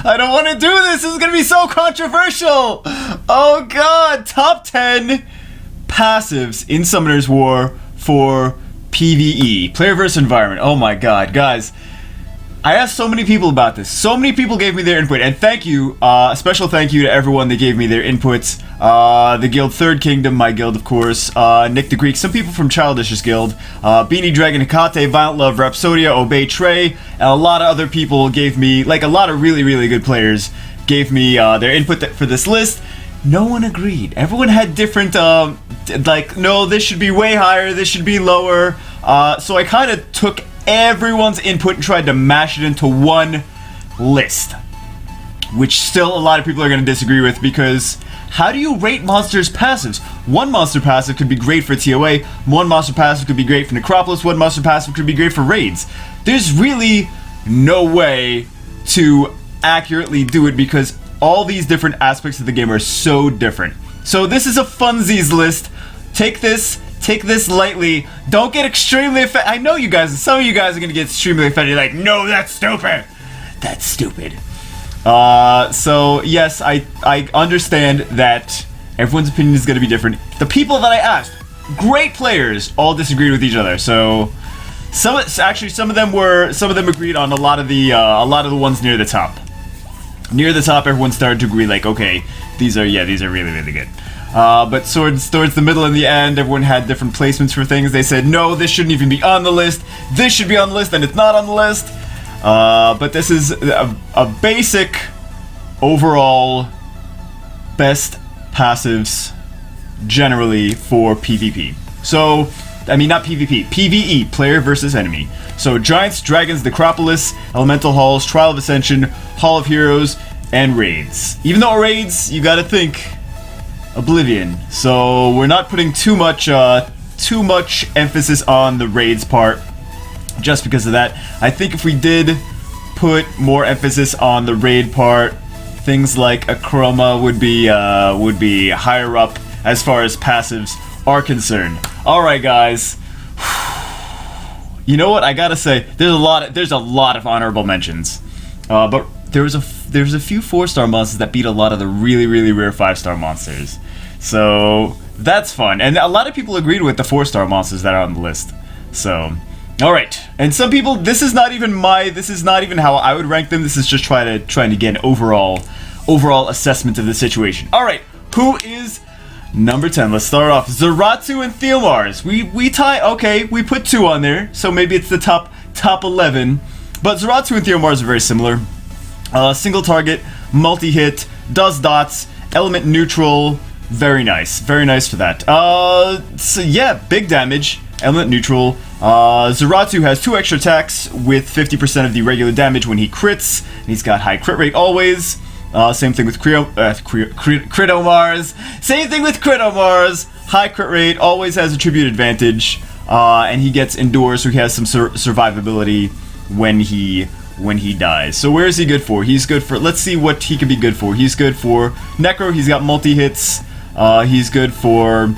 I don't want to do this. This is going to be so controversial. Oh god, top 10 passives in Summoner's War for PVE, player versus environment. Oh my god, guys. I asked so many people about this. So many people gave me their input, and thank you, a special thank you to everyone that gave me their inputs. The guild Third Kingdom, my guild of course, Nick the Greek, some people from Childish's guild, Beanie Dragon, Hikate, Violent Love, Rhapsodia, Obey Trey, and a lot of other people gave me, like a lot of really, really good players, gave me their input for this list. No one agreed. Everyone had different, like, no, this should be way higher, this should be lower. So I kind of took everyone's input and tried to mash it into one list, which still a lot of people are going to disagree with, because how do you rate monsters' passives? One monster passive could be great for ToA, one monster passive could be great for Necropolis, one monster passive could be great for raids. There's really no way to accurately do it because all these different aspects of the game are so different. So this is a funsies list. Take this lightly. Don't get extremely offended. I know you guys, some of you guys are gonna get extremely offended, like, no, that's stupid. That's stupid. So yes, I understand that everyone's opinion is gonna be different. The people that I asked, great players, all disagreed with each other. So some of them agreed on a lot of the ones near the top. Near the top, everyone started to agree, like, okay, these are really, really good. But towards the middle and the end, everyone had different placements for things. They said, no, this shouldn't even be on the list. This should be on the list, and it's not on the list. But this is a basic, overall, best passives, generally, for PvP. So, I mean, not PvP, PvE, player versus enemy. So, Giants, Dragons, Necropolis, Elemental Halls, Trial of Ascension, Hall of Heroes, and Raids. Even though Raids, you gotta think Oblivion. So we're not putting too much emphasis on the Raids part, just because of that. I think if we did put more emphasis on the Raid part, things like Akroma would be higher up as far as passives are concerned. All right, guys. You know what? I gotta say, there's a lot of honorable mentions, but there's a few 4-star monsters that beat a lot of the really, really rare 5-star monsters. So that's fun, and a lot of people agreed with the 4-star monsters that are on the list. So, all right, and some people, this is not even how I would rank them. This is just trying to get an overall assessment of the situation. All right, who is number 10? Let's start off. Xerato and Theomars. We tie. Okay, we put 2 on there, so maybe it's the top 11. But Xerato and Theomars are very similar. Single target, multi-hit, does dots, element neutral. Very nice for that. So yeah, big damage, element neutral. Xerato has 2 extra attacks with 50% of the regular damage when he crits, and he's got high crit rate always. Same thing with Critomars. Same thing with Critomars. High crit rate, always has attribute advantage, and he gets Endure, so he has some survivability when he dies. So where is he good for? He's good for, let's see what he can be good for. He's good for Necro, he's got multi-hits. He's good for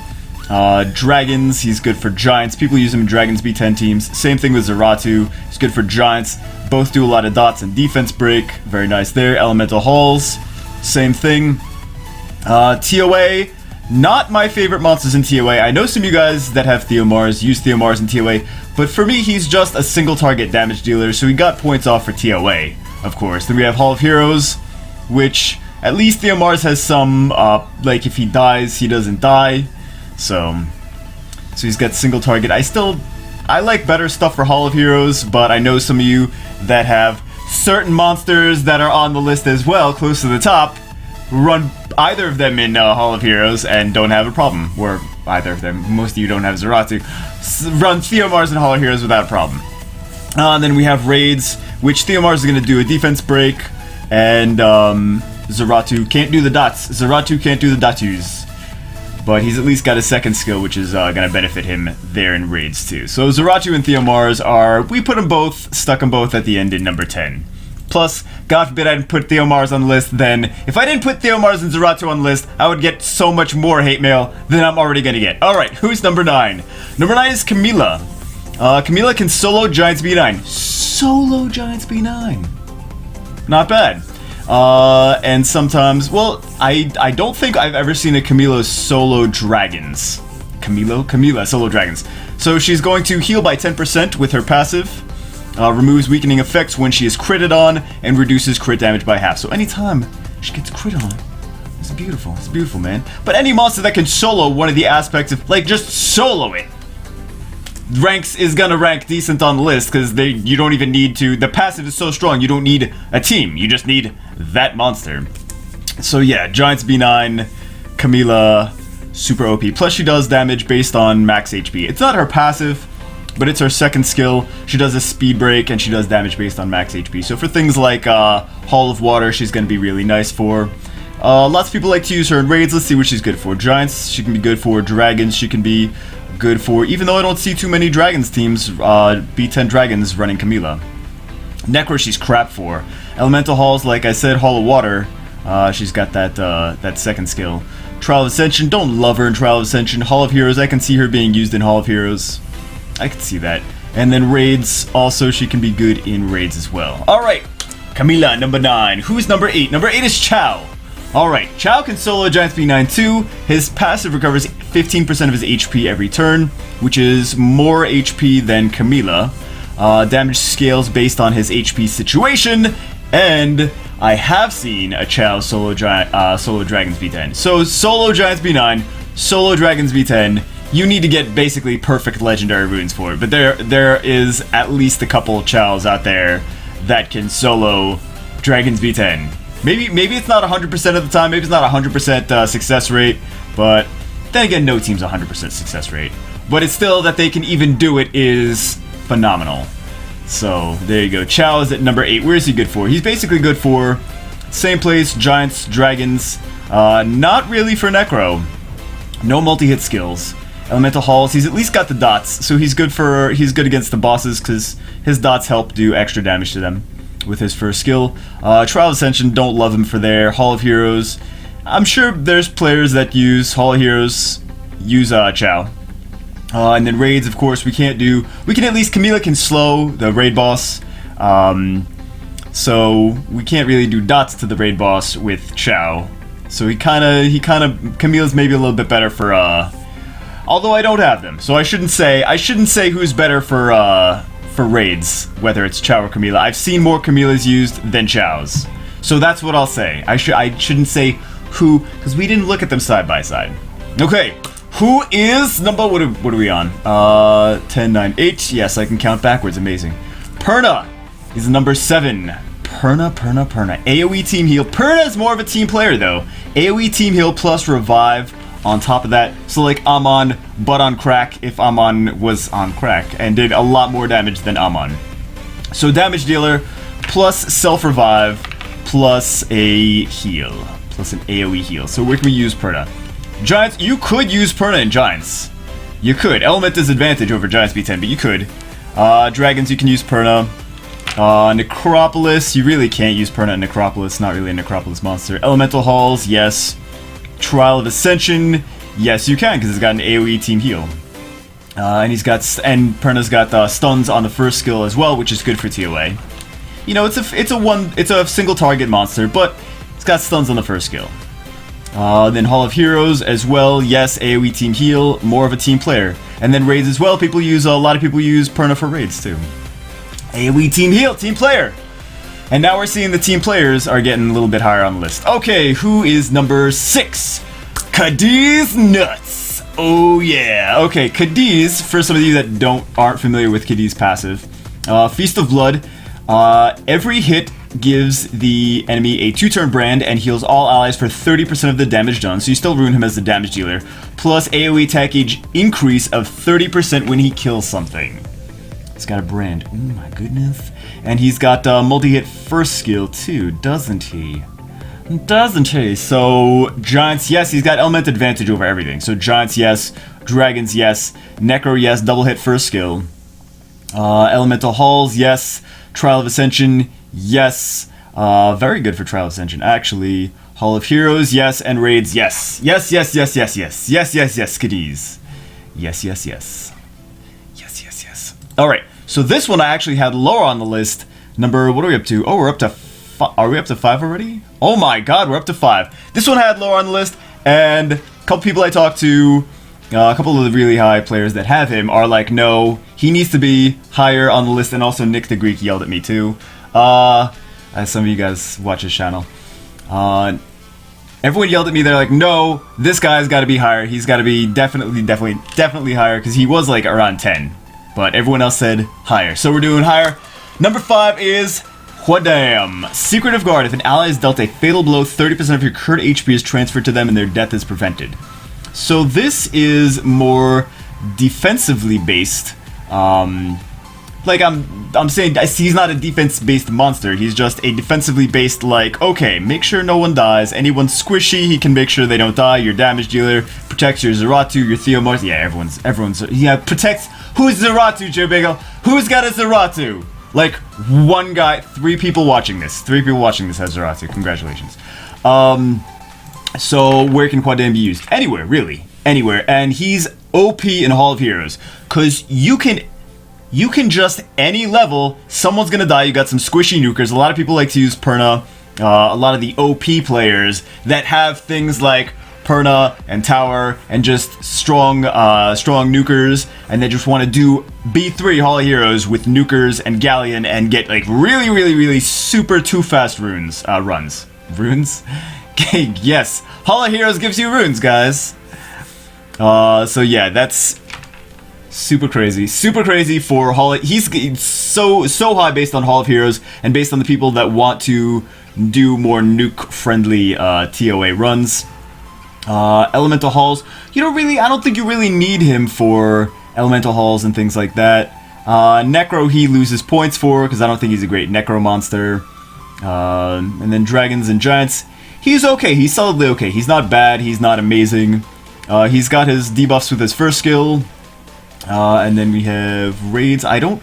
Dragons, he's good for Giants. People use him in Dragons B10 teams. Same thing with Xerato, he's good for Giants. Both do a lot of dots and defense break. Very nice there. Elemental Halls, same thing. ToA, not my favorite monsters in ToA. I know some of you guys that have Theomars, use Theomars in ToA, but for me, he's just a single target damage dealer, so he got points off for ToA, of course. Then we have Hall of Heroes, which at least Theomars has some, like if he dies, he doesn't die. So he's got single target. I like better stuff for Hall of Heroes, but I know some of you that have certain monsters that are on the list as well, close to the top, run either of them in Hall of Heroes and don't have a problem. Or either of them. Most of you don't have Xerato. Run Theomars and Hall of Heroes without a problem. And then we have Raids, which Theomars is going to do a defense break, and Xerato can't do the dots. Xerato can't do the datus. But he's at least got a second skill, which is going to benefit him there in Raids too. So Xerato and Theomars are, we put them both, stuck them both at the end in number 10. Plus, God forbid I didn't put Theomars on the list, then if I didn't put Theomars and Xerato on the list, I would get so much more hate mail than I'm already going to get. Alright, who's number 9? Number 9 is Camila. Camila can solo Giants B9. Solo Giants B9. Not bad. And sometimes, well, I don't think I've ever seen a Camila solo dragons. Camila solo dragons. So she's going to heal by 10% with her passive, removes weakening effects when she is critted on, and reduces crit damage by half. So anytime she gets crit on, it's beautiful, man. But any monster that can solo one of the aspects of, like, just solo it, ranks is gonna rank decent on the list, because you don't even need to, the passive is so strong, you don't need a team, you just need that monster. So yeah, Giants B9, Camila, super OP. Plus she does damage based on max HP. It's not her passive, but it's her second skill. She does a speed break, and she does damage based on max HP. So for things like Hall of Water, she's gonna be really nice for. Lots of people like to use her in raids. Let's see what she's good for. Giants, she can be good for. Dragons, she can be good for, even though I don't see too many Dragons teams, B10 Dragons running Camila. Necro, she's crap for. Elemental Halls, like I said, Hall of Water, she's got that second skill. Trial of Ascension, don't love her in Trial of Ascension. Hall of Heroes, I can see her being used in Hall of Heroes. I can see that. And then raids, also she can be good in raids as well. Alright, Camila, number 9. Who's number 8? Number 8 is Chao. Alright, Chao can solo Giants B9 too. His passive recovers 15% of his HP every turn, which is more HP than Camila. Damage scales based on his HP situation, and I have seen a Chao solo Dragons B10. So solo Giants B9, solo Dragons B10, you need to get basically perfect legendary runes for it. But there is at least a couple Chaos out there that can solo Dragons B10. Maybe it's not 100% of the time, maybe it's not 100% success rate, but then again, no team's 100% success rate. But it's still that they can even do it is phenomenal. So there you go. Chao is at number 8. Where is he good for? He's basically good for same place, Giants, Dragons, not really for Necro. No multi-hit skills. Elemental Halls, he's at least got the dots, so he's good against the bosses because his dots help do extra damage to them with his first skill. Trial of Ascension, don't love him for there. Hall of Heroes, I'm sure there's players that use Hall of Heroes, use Chao. And then raids, of course, we can at least, Camila can slow the raid boss. So we can't really do dots to the raid boss with Chao. So Camila's maybe a little bit better for, although I don't have them. So I shouldn't say who's better for raids, whether it's Chao or Camila. I've seen more Camilas used than Chaos. So that's what I'll say. I shouldn't say who, because we didn't look at them side by side. Okay, who is number, what are we on? 10, 9, 8. Yes, I can count backwards, amazing. Perna is number 7. Perna. AoE team heal. Perna is more of a team player though. AoE team heal plus revive on top of that. So like Amon, but on crack if Amon was on crack and did a lot more damage than Amon. So damage dealer plus self-revive plus a heal. Plus an AoE heal. So where can we use Perna? Giants, you could use Perna in Giants. You could. Element disadvantage over Giants B10, but you could. Dragons, you can use Perna. Necropolis, you really can't use Perna in Necropolis. Not really a Necropolis monster. Elemental Halls, yes. Trial of Ascension, yes you can, because it's got an AoE team heal. And Perna's got stuns on the first skill as well, which is good for ToA. You know, it's a single target monster, but it's got stuns on the first skill. Then Hall of Heroes as well, yes, AoE team heal, more of a team player. And then raids as well, a lot of people use Perna for raids too. AoE team heal, team player. And now we're seeing the team players are getting a little bit higher on the list. Okay, who is number 6? Cadiz Nuts. Oh yeah. Okay, Cadiz, for some of you that aren't familiar with Cadiz passive, Feast of Blood. Every hit gives the enemy a 2-turn brand and heals all allies for 30% of the damage done, so you still ruin him as the damage dealer. Plus AoE attack increase of 30% when he kills something. He's got a brand. Oh my goodness. And he's got multi-hit first skill too, doesn't he? So Giants, yes, he's got element advantage over everything. So Giants, yes. Dragons, yes. Necro, yes. Double hit first skill. Elemental Halls, yes. Trial of Ascension, yes. Very good for Trial of Ascension, actually. Hall of Heroes, yes. And raids, yes. Yes, Cadiz. Yes. Alright, so this one I actually had lower on the list. What are we up to? Oh, we're up to Are we up to 5 already? Oh my god, we're up to 5. This one I had lower on the list, and a couple people I talked to, a couple of the really high players that have him are like, no, he needs to be higher on the list, and also Nick the Greek yelled at me too. As some of you guys watch his channel. Everyone yelled at me, they're like, no, this guy's gotta be higher, he's gotta be definitely higher, because he was like around 10. But everyone else said higher, so we're doing higher. Number 5 is Hwadam. Secretive Guard. If an ally is dealt a fatal blow, 30% of your current HP is transferred to them and their death is prevented. So this is more defensively based. Like I'm saying, he's not a defense-based monster. He's just a defensively based, like, okay, make sure no one dies. Anyone squishy, he can make sure they don't die. Your damage dealer protects your Zeratu, your Theomars. Yeah, everyone's. Yeah, protects. Who's Zeratu, Joe Bagel? Who's got a Zeratu? Like, one guy, 3 people watching this. 3 people watching this has Zeratu. Congratulations. So where can Hwadam be used? Anywhere, really. Anywhere. And he's OP in Hall of Heroes. Because you can just, any level, someone's gonna die. You got some squishy nukers. A lot of people like to use Perna. A lot of the OP players that have things like Perna and Tower and just strong nukers, and they just want to do B3 Hall of Heroes with nukers and Galleon and get like really super too fast runes. Runes? Okay, yes. Hall of Heroes gives you runes, guys. So yeah, that's super crazy for Hall of... He's so high based on Hall of Heroes and based on the people that want to do more nuke-friendly ToA runs. Elemental Halls, I don't think you really need him for Elemental Halls and things like that. Necro he loses points for, because I don't think he's a great Necro monster. And then Dragons and Giants, he's okay, he's solidly okay. He's not bad, he's not amazing. He's got his debuffs with his first skill. And then we have Raids. I don't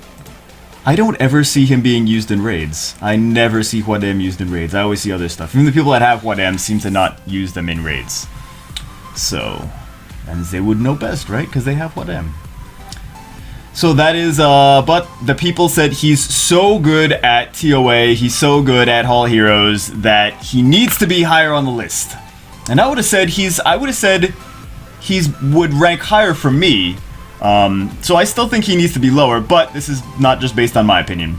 ever see him being used in Raids. I never see Hwadam used in Raids. I always see other stuff. Even the people that have Hwadam seem to not use them in Raids. So, and they would know best, right? Because they have Hwadam. So that is, but the people said he's so good at ToA, he's so good at Hall of Heroes, that he needs to be higher on the list. And I would have said he would rank higher for me. So I still think he needs to be lower, but this is not just based on my opinion.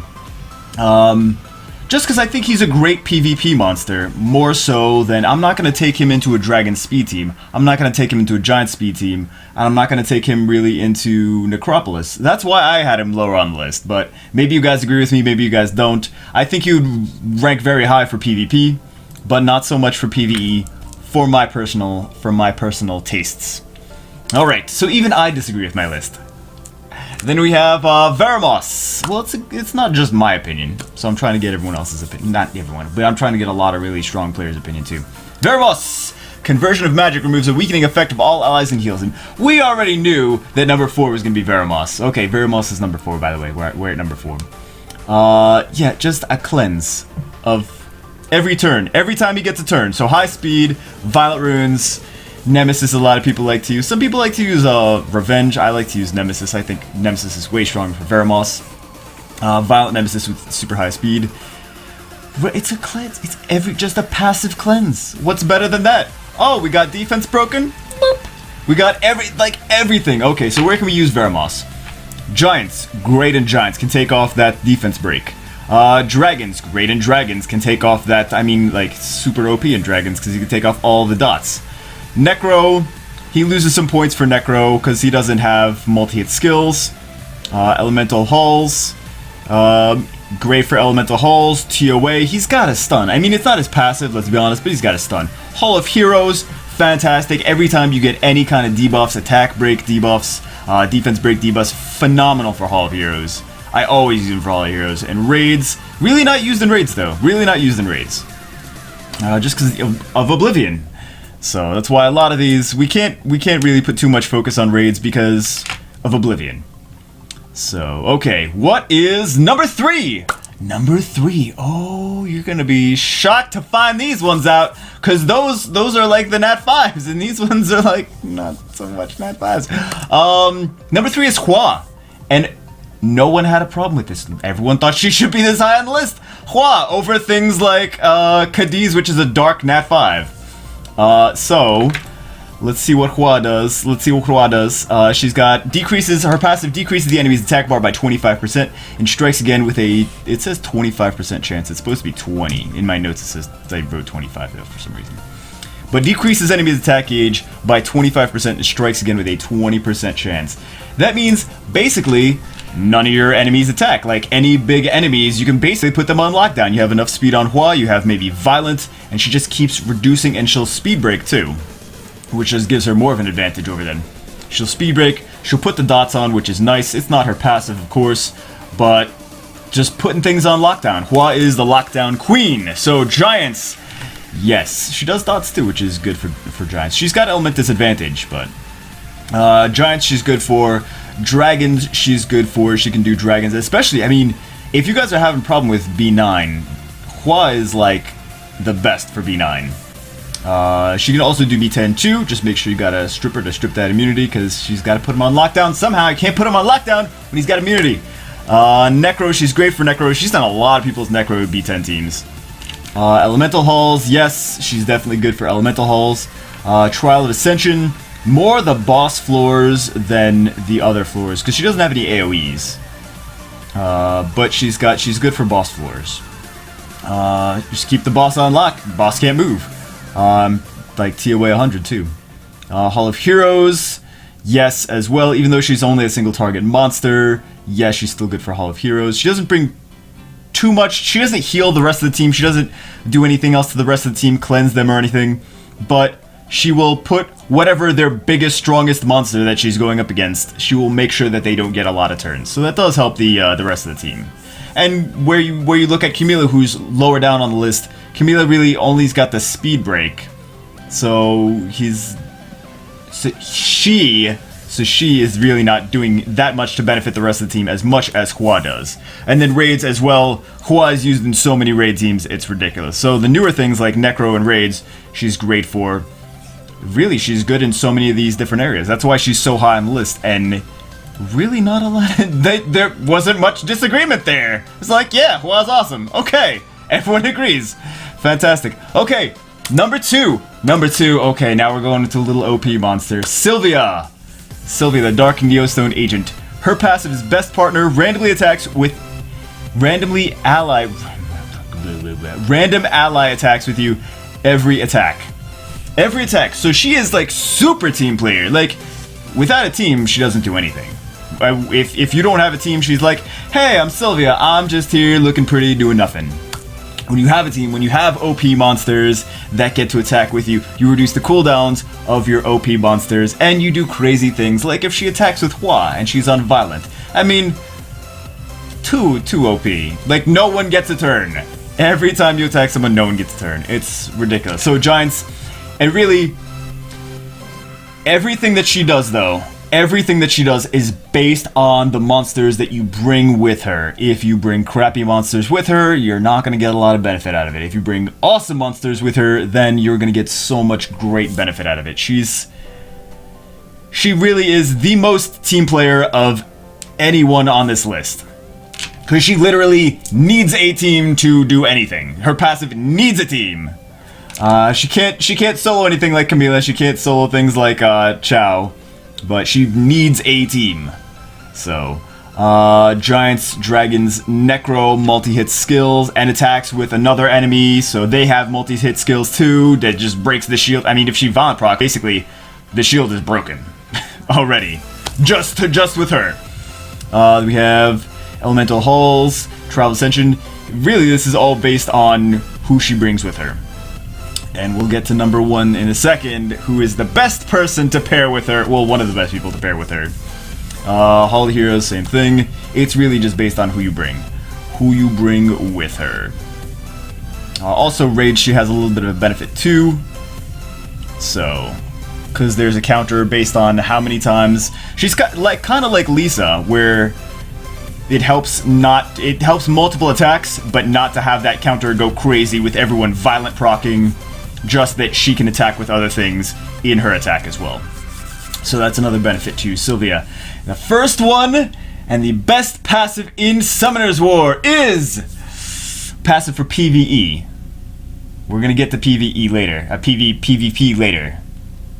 Just because I think he's a great PvP monster, more so than I'm not going to take him into a Dragon speed team, I'm not going to take him into a Giant speed team, and I'm not going to take him really into Necropolis. That's why I had him lower on the list, but maybe you guys agree with me, maybe you guys don't. I think he would rank very high for PvP, but not so much for PvE, for my personal tastes. Alright, so even I disagree with my list. Then we have Veramos. Well, it's not just my opinion, so I'm trying to get everyone else's opinion. Not everyone, but I'm trying to get a lot of really strong players' opinion too. Veramos! Conversion of magic removes a weakening effect of all allies and heals him. We already knew that number 4 was going to be Veramos. Okay, Veramos is number 4, by the way. We're at number 4. Yeah, just a cleanse of every turn. Every time he gets a turn. So high speed, Violet Runes... Nemesis, a lot of people like to use. Some people like to use Revenge. I like to use Nemesis. I think Nemesis is way stronger for Veramos. Violent Nemesis with super high speed. It's a cleanse. It's just a passive cleanse. What's better than that? Oh, we got defense broken. Boop. We got everything. Okay, so where can we use Veramos? Giants, great in Giants, can take off that defense break. Dragons, great in Dragons, can take off that. I mean, like super OP in Dragons because he can take off all the dots. Necro, he loses some points for Necro because he doesn't have multi-hit skills. Elemental Halls, great for Elemental Halls. ToA, he's got a stun. I mean, it's not his passive, let's be honest, but he's got a stun. Hall of Heroes, fantastic. Every time you get any kind of debuffs, attack break debuffs, defense break debuffs, phenomenal for Hall of Heroes. I always use him for Hall of Heroes. And Raids, really not used in Raids though. Really not used in Raids. Just because of Oblivion. So that's why a lot of these we can't really put too much focus on Raids because of Oblivion. So okay, what is number 3? Number 3. Oh, you're gonna be shocked to find these ones out because those are like the Nat 5s, and these ones are like not so much Nat 5s. Number 3 is Hwa, and no one had a problem with this. Everyone thought she should be this high on the list. Hua over things like Cadiz, which is a dark nat 5. So let's see what Hua does. She's got her passive decreases the enemy's attack bar by 25% and strikes again with a, it says 25% chance. It's supposed to be 20. In my notes it says I wrote 25 though for some reason. But decreases enemy's attack gauge by 25% and strikes again with a 20% chance. That means basically none of your enemies attack. Like any big enemies, you can basically put them on lockdown. You have enough speed on Hua, you have maybe Violent, and she just keeps reducing, and she'll speed break too, which just gives her more of an advantage over them. She'll speed break, she'll put the dots on, which is nice. It's not her passive, of course, but just putting things on lockdown. Hua is the lockdown queen. So Giants, yes, she does dots too, which is good for Giants. She's got element disadvantage, but Giants she's good for. Dragons she's good for. She can do dragons, especially, I mean, if you guys are having a problem with B9, Hua is like the best for B9. She can also do B10 too. Just make sure you got a stripper to strip that immunity, because she's got to put him on lockdown somehow. You can't put him on lockdown when he's got immunity. Necro, she's great for Necro. She's done a lot of people's Necro B10 teams. Elemental Halls, yes, she's definitely good for Elemental Halls. Trial of Ascension, more the boss floors than the other floors, because she doesn't have any AoEs. But she's good for boss floors. Just keep the boss on lock. Boss can't move. Like ToA 100 too. Hall of Heroes, yes as well. Even though she's only a single target monster, yes, she's still good for Hall of Heroes. She doesn't bring too much. She doesn't heal the rest of the team. She doesn't do anything else to the rest of the team, cleanse them or anything. But she will put whatever their biggest, strongest monster that she's going up against, she will make sure that they don't get a lot of turns. So that does help the rest of the team. And where you look at Camila, who's lower down on the list, Camila really only's got the speed break. So she is really not doing that much to benefit the rest of the team as much as Hua does. And then raids as well. Hua is used in so many raid teams, it's ridiculous. So the newer things like Necro and raids, she's great for. Really, she's good in so many of these different areas. That's why she's so high on the list. And really not a lot of, there wasn't much disagreement there. It's like, yeah, Hua's awesome. Okay, everyone agrees. Fantastic. Okay, number two. Okay, now we're going into a little OP monster. Sylvia, the Dark Neostone agent. Her passive is best partner randomly attacks with random ally attacks with you every attack. So she is like super team player. Like without a team, she doesn't do anything. If you don't have a team, she's like, hey, I'm Sylvia. I'm just here looking pretty, doing nothing. When you have a team, when you have OP monsters that get to attack with you, you reduce the cooldowns of your OP monsters, and you do crazy things like if she attacks with Hua and she's on Violent. I mean, too OP. Like no one gets a turn. Every time you attack someone, no one gets a turn. It's ridiculous. So Giants, and really, everything that she does is based on the monsters that you bring with her. If you bring crappy monsters with her, you're not going to get a lot of benefit out of it. If you bring awesome monsters with her, then you're going to get so much great benefit out of it. She really is the most team player of anyone on this list. Because she literally needs a team to do anything. Her passive needs a team. She can't solo anything like Camila. She can't solo things like Chao. But she needs a team. So, Giants, Dragons, Necro, multi-hit skills, and attacks with another enemy, so they have multi-hit skills too, that just breaks the shield. I mean, if she Vaunt proc, basically, the shield is broken. Already. Just with her. We have Elemental Halls, Trial of Ascension. Really, this is all based on who she brings with her. And we'll get to number one in a second, who is the best person to pair with her. Well, one of the best people to pair with her. Hall of Heroes, same thing. It's really just based on who you bring with her. Also, Rage, she has a little bit of a benefit too. So, because there's a counter based on how many times she's got, like kind of like Lisa, where it helps multiple attacks, but not to have that counter go crazy with everyone Violent procking. Just that she can attack with other things in her attack as well. So that's another benefit to Sylvia. The first one, And the best passive in Summoner's War is passive for PVE. We're gonna get to PVE later, PvP later.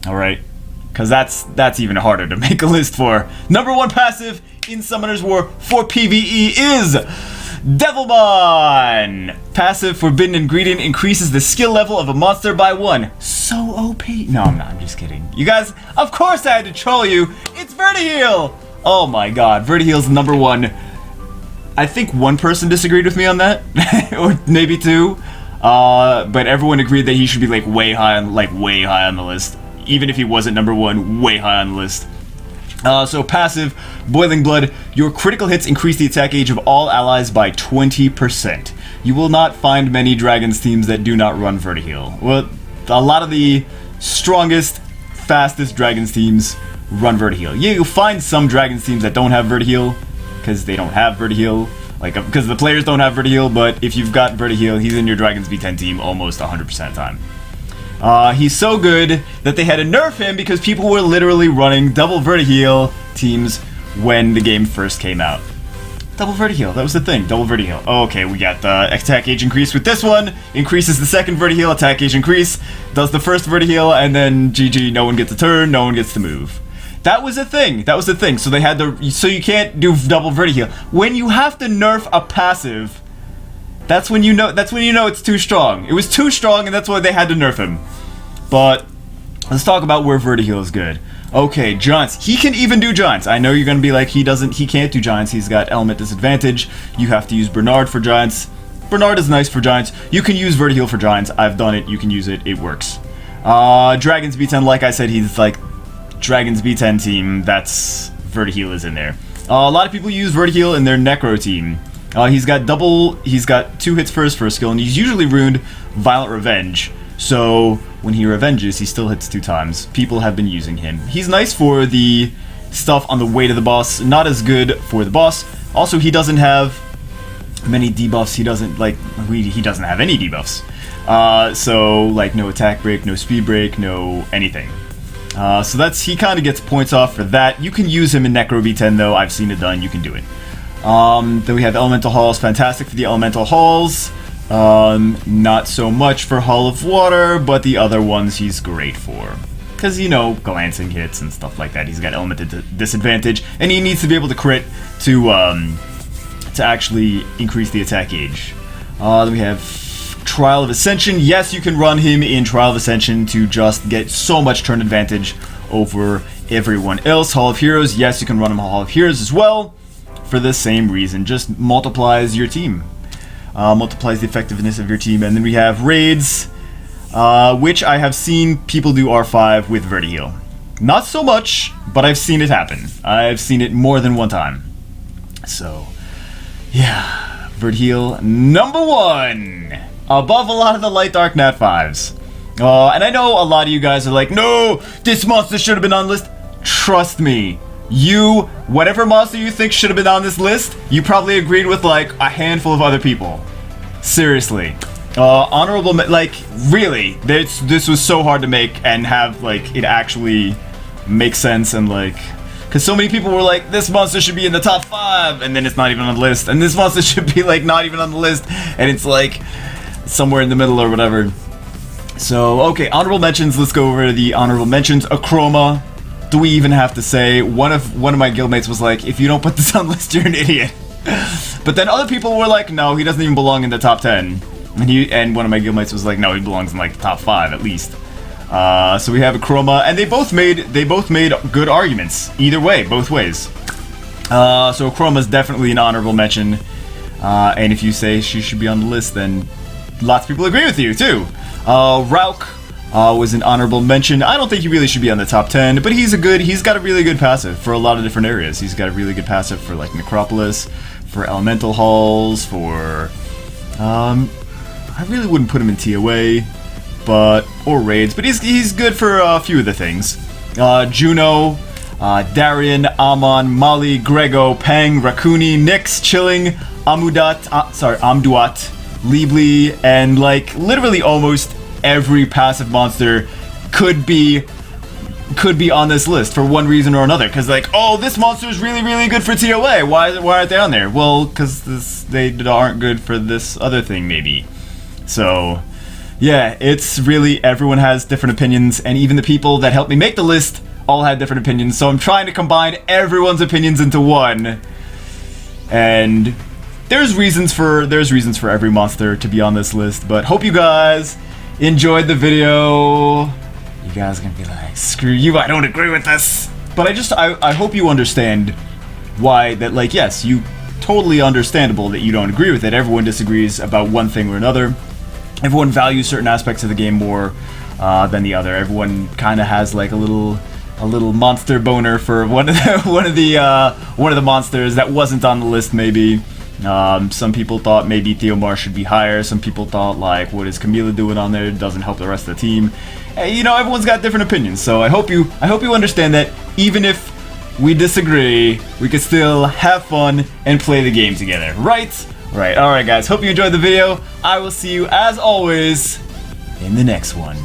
Alright? Because that's even harder to make a list for. Number 1 passive in Summoner's War for PVE is Devilmon! Passive Forbidden Ingredient increases the skill level of a monster by 1. So OP. No, I'm not. I'm just kidding. You guys, of course I had to troll you. It's Vertiheal! Oh my god. Vertiheal's number 1. I think one person disagreed with me on that. Or maybe 2. But everyone agreed that he should be like way high on the list. Even if he wasn't number 1, way high on the list. So passive, Boiling Blood. Your critical hits increase the attack age of all allies by 20%. You will not find many Dragons teams that do not run Vertiheal. Well, a lot of the strongest, fastest Dragons teams run Vertiheal. Yeah, you'll find some Dragons teams that don't have Vertiheal, because they don't have Vertiheal. Like, because the players don't have Vertiheal, but if you've got Vertiheal, he's in your Dragons V10 team almost 100% of the time. He's so good that they had to nerf him because people were literally running double Vertiheal teams when the game first came out. Double Vertiheal, that was the thing, double Vertiheal. Okay, we got the attack age increase with this one, increases the second Vertiheal, attack age increase, does the first Vertiheal, and then GG, no one gets a turn, no one gets to move. That was a thing, so they had to, so you can't do double Vertiheal. When you have to nerf a passive, that's when you know it's too strong. It was too strong, and that's why they had to nerf him. But let's talk about where Vertiheal is good. Okay, Giants. He can even do Giants. I know you're gonna be like, he can't do Giants. He's got element disadvantage. You have to use Bernard for Giants. Bernard is nice for Giants. You can use Vertiheal for Giants. I've done it. You can use it. It works. Dragons B10. Like I said, he's like Dragons B10 team. That's Vertiheal is in there. A lot of people use Vertiheal in their Necro team. He's got 2 hits for his first skill, and he's usually ruined Violent Revenge. So when he revenges, he still hits 2 times. People have been using him. He's nice for the stuff on the way to the boss, not as good for the boss. Also, he doesn't have many debuffs. He doesn't have any debuffs. So like no attack break, no speed break, no anything. So he kind of gets points off for that. You can use him in Necro V10 though. I've seen it done. You can do it. Then we have Elemental Halls, fantastic for the Elemental Halls. Not so much for Hall of Water, but the other ones he's great for. Because, glancing hits and stuff like that. He's got elemental disadvantage, and he needs to be able to crit to actually increase the attack gauge. Then we have Trial of Ascension. Yes, you can run him in Trial of Ascension to just get so much turn advantage over everyone else. Hall of Heroes. Yes, you can run him Hall of Heroes as well. For the same reason, just multiplies your team, multiplies the effectiveness of your team. And then we have Raids, which I have seen people do R5 with Vertiheal. Not so much, but I've seen it happen. I've seen it more than one time. So, yeah, Vertiheal number 1, above a lot of the Light Dark Nat 5s. And I know a lot of you guys are like, no, this monster should have been on the list. Trust me. Whatever monster you think should have been on this list, you probably agreed with like a handful of other people. Seriously. Honorable, really, this was so hard to make and have, it actually make sense and, because so many people were like, this monster should be in the top 5, and then it's not even on the list, and this monster should be, not even on the list, and it's, somewhere in the middle or whatever. So, okay, honorable mentions, let's go over the honorable mentions. Achroma. Do we even have to say? One of my guildmates was like, if you don't put this on the list, you're an idiot. But then other people were like, no, he doesn't even belong in the top 10. And one of my guildmates was like, no, he belongs in the top 5 at least. So we have Achroma, and they both made good arguments either way, both ways. So Achroma's definitely an honorable mention. And if you say she should be on the list, then lots of people agree with you too. Rauk was an honorable mention. I don't think he really should be on the top 10, but he's got a really good passive for a lot of different areas. He's got a really good passive for Necropolis, for Elemental Halls, for I really wouldn't put him in ToA, or Raids, but he's good for a few of the things. Juno, Darien, Amon, Mali, Grego, Pang, Rakuni, Nyx, Chilling, Amduat, Libli, and literally almost every passive monster could be could be on this list for one reason or another. Because like, oh, this monster is really, really good for ToA. Why aren't they on there? Well, because they aren't good for this other thing, maybe. So, yeah, it's really, everyone has different opinions, and even the people that helped me make the list all had different opinions. So I'm trying to combine everyone's opinions into one. And there's reasons for every monster to be on this list. But hope you guys enjoyed the video. You guys are gonna be like, screw you, I don't agree with this. But I hope you understand why that, like, yes, you totally understandable that you don't agree with it. Everyone disagrees about one thing or another. Everyone values certain aspects of the game more than the other. Everyone kind of has like a little monster boner for one of the monsters that wasn't on the list. Maybe some people thought maybe Theomar should be higher. Some people thought like, what is Camila doing on there? It doesn't help the rest of the team. Hey, you know, everyone's got different opinions. So I hope you understand that even if we disagree, we can still have fun and play the game together, right? Right. All right, guys. Hope you enjoyed the video. I will see you as always in the next one.